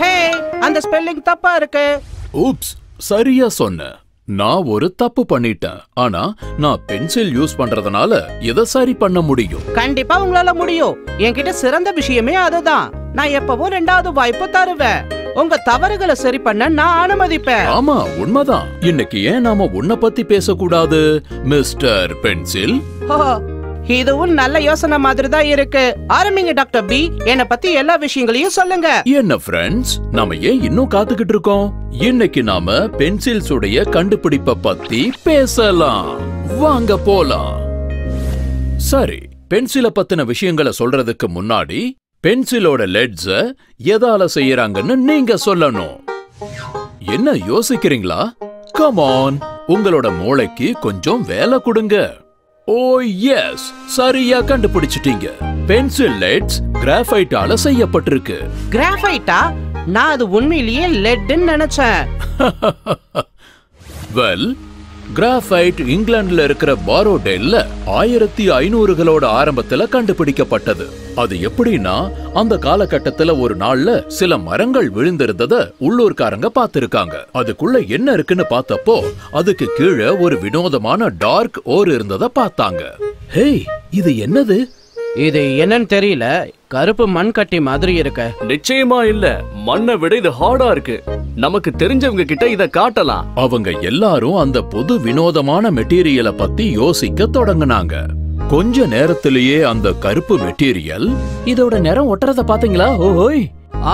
ஹே, அந்த ஸ்பெல்லிங் தப்பா இருக்கு. ஊப்ஸ், சரியா சொன்ன. நான் ஒரு தப்பு பண்ணிட்டேன். ஆனா நான் பென்சில் யூஸ் பண்றதுனால இத சரி பண்ண முடியும். கண்டிப்பா உங்களால முடியும். என்கிட்ட சிறந்த விஷயமே அதுதான். நான் எப்பவும் 2வது வாய்ப்பு தருவேன். உங்க தவறுகளை சரி பண்ண நான் அனுமதிப்பேன். ஆமா, உண்மைதான். இன்னைக்கு ஏன் நாம உன்னை பத்தி பேசக்கூடாது, மிஸ்டர் பென்சில்? இதுவும் நல்ல யோசனை மாதிரி தான் இருக்கு. ஆரம்பிங்க டாக்டர் பி. என்னை பத்தி எல்லா விஷயங்களையும் சொல்லுங்க. என்ன ஃப்ரெண்ட்ஸ், நாம ஏன் இன்னும் காத்துக்கிட்டு இருக்கோம்? இன்னைக்கு நாம பென்சில்ஸ் உடைய கண்டுபிடிப்ப பத்தி பேசலாம். வாங்க போலாம். சரி, பென்சிலை பத்தின விஷயங்களை சொல்றதுக்கு முன்னாடி பென்சிலோட லெட்ஸ எதால செய்யறாங்கன்னு நீங்க சொல்லணும். என்ன யோசிக்கிறீங்களா? கம் ஆன், உங்களோட மூளைக்கு கொஞ்சம் வேலை கொடுங்க. ஓ எஸ், சரியா கண்டுபிடிச்சிட்டீங்க. பென்சில் லெட்ஸ் கிராஃபைட்டால செய்யப்பட்டிருக்கு. கிராஃபைட்டா? நான் அது உண்மையிலேயே லெட்ன்னு நினைச்சேன். வெல், கிராஃபைட் இங்கிலாந்துல இருக்கிற பாரோடெல்ல 1500களோட ஆரம்பத்துல கண்டுபிடிக்கப்பட்டது. அது எப்படின்னா, அந்த காலகட்டத்துல ஒரு நாள்ல சில மரங்கள் விழுந்திருந்தத உள்ளூர்காரங்க பார்த்திருக்காங்க. அதுக்குள்ள என்ன இருக்குன்னு பார்த்தப்போ அதுக்கு கீழே ஒரு வினோதமான டார்க் ஓர் இருந்தத பார்த்தாங்க. ஹே, இது என்னது? இது என்னன்னு தெரியல. கருப்பு மண் கட்டி மாதிரி இருக்கு. நிச்சயமா இல்ல, மண்ணை விட இது ஹார்டா இருக்கு. நமக்கு தெரிஞ்சவங்க கிட்ட இத காட்டலாம். அவங்க எல்லாரும் அந்த புது வினோதமான மெட்டீரியலை பத்தி யோசிக்க தொடங்குனாங்க. கொஞ்ச நேரத்திலேயே அந்த கருப்பு மெட்டீரியல், இதோட நிறம் ஒட்டுறத பாத்தீங்களா? ஓஹோய்,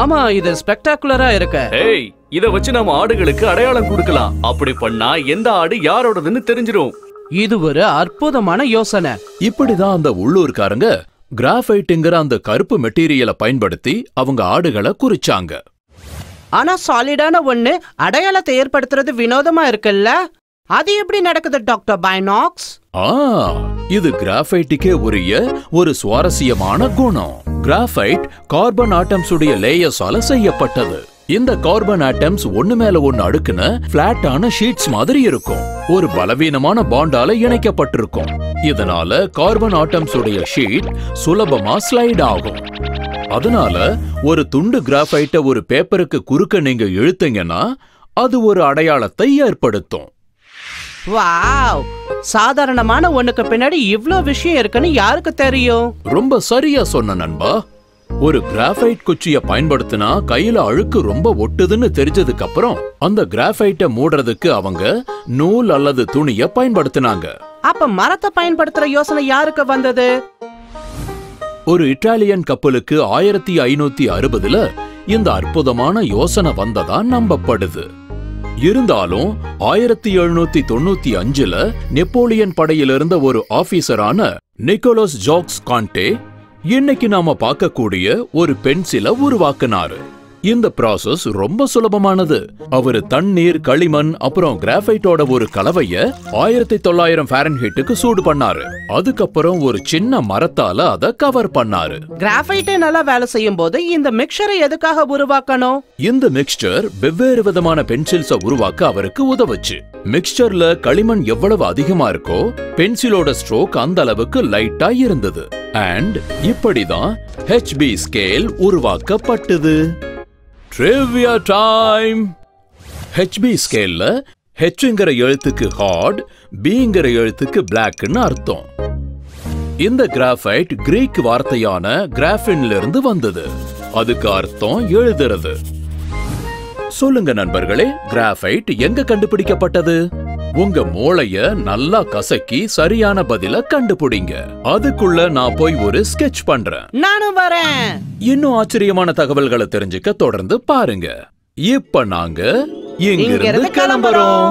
ஆமா, இது ஸ்பெக்டாகுலரா இருக்கு. ஏய், இத வச்சு நம்ம ஆடுகளுக்கு அடையாளம் கொடுக்கலாம். அப்படி பண்ணா எந்த ஆடு யாரோடதுன்னு தெரிஞ்சிரும். இது ஒரு அற்புதமான யோசனை. இப்படிதான் அந்த உள்ளூர்காரங்க கிராஃபைட்டுங்கிற அந்த கருப்பு மெட்டீரியலை பயன்படுத்தி அவங்க ஆடுகளை குறிச்சாங்க. ஆனா சாலிடான ஒண்ணு அடையாளத்தை ஏற்படுத்துறது வினோதமா இருக்குல்ல? அது எப்படி நடக்குது டாக்டர் பைனாக்ஸ்? இது கிராஃபைட்டுக்கே உரிய ஒரு சுவாரஸ்யமான குணம். கிராஃபைட் கார்பன் ஆட்டம்ஸ் உடைய லேயர்ஸால செய்யப்பட்டது. இந்த கார்பன் ஆட்டம்ஸ் ஒண்ணு மேல ஒண்ணு அடுக்குன பிளாட்டான ஷீட்ஸ் மாதிரி இருக்கும். ஒரு பலவீனமான பாண்டால இணைக்கப்பட்டிருக்கும். இதனால கார்பன் ஆட்டம்ஸ் உடைய ஷீட் சுலபமா ஸ்லைட் ஆகும். அதனால ஒரு துண்டு கிராஃபைட்ட ஒரு பேப்பருக்கு குறுக்க நீங்க இழுத்தீங்கன்னா அது ஒரு அடையாளத்தை ஏற்படுத்தும். வாவ், சாதாரணமான ஒண்ணுக்கு பின்னாடி இவ்ளோ விஷயம் இருக்குன்னு யாருக்கு தெரியும்? ரொம்ப சரியா சொன்ன நண்பா. ஒரு கிராஃபைட் குச்சிய பயன்படுத்தினா கையில அழுக்கு ரொம்ப ஒட்டுதுன்னு தெரிஞ்சதுக்கு அப்புறம் அந்த கிராஃபைட்டை மூடுறதுக்கு அவங்க நூல் அல்லது துணிய பயன்படுத்தினாங்க. அப்ப மரத்தை பயன்படுத்துற யோசனை யாருக்கு வந்தது? ஒரு இத்தாலியன் கப்பலுக்கு 1560ல இந்த அற்புதமான யோசனை வந்ததா நம்பப்படுது. இருந்தாலும் 1795ல நெப்போலியன் படையில் இருந்த ஒரு ஆபீசரான நிக்கோலஸ் ஜாக்ஸ் கான்டே இன்னைக்கு நாம பார்க்கக்கூடிய ஒரு பென்சிலை உருவாக்குனாரு. இந்த ப்ராசஸ் ரொம்ப சுலபமானது. அவரு தண்ணீர், களிமண் அப்புறம் கிராஃபைட்டோட ஒரு கலவைய 1900 ஃபாரன்ஹீட்டுக்கு சூடு பண்ணாரு. அதுக்கப்புறம் ஒரு சின்ன மரத்தால அத கவர் பண்ணாரு. கிராஃபைட்டே நல்லா வேலை செய்யும் போது இந்த மிக்சரை எதுக்காக உருவாக்கணும்? இந்த மிக்சர் வெவ்வேறு விதமான பென்சில்ஸ உருவாக்க அவருக்கு உதவுச்சு. மிக்சர்ல களிமண் எவ்வளவு அதிகமா இருக்கோ பென்சிலோட ஸ்ட்ரோக் அந்த அளவுக்கு லைட்டா இருந்தது. அண்ட் இப்படிதான் HB ஸ்கேல் உருவாக்கப்பட்டது. Trivia time. HB ஸ்கேல்ல Hங்கிற எழுத்துக்கு ஹார்ட், Bங்கிற எழுத்துக்கு பிளாக்னு அர்த்தம். இந்த கிராஃபைட் கிரீக் வார்த்தையான கிராஃபின்ல இருந்து வந்தது. அதுக்கு அர்த்தம் எழுதுறது. சொல்லுங்க நண்பர்களே, கிராஃபைட் எங்க கண்டுபிடிக்கப்பட்டது? உங்க மூளைய நல்லா கசக்கி சரியான பதில கண்டுபிடிங்க. அதுக்குள்ள நான் போய் ஒரு ஸ்கெட்ச் பண்றேன். நானும் வரேன். இன்னும் ஆச்சரியமான தகவல்களை தெரிஞ்சுக்க தொடர்ந்து பாருங்க. இப்ப நாங்க இங்கிருந்து கிளம்புறோம்.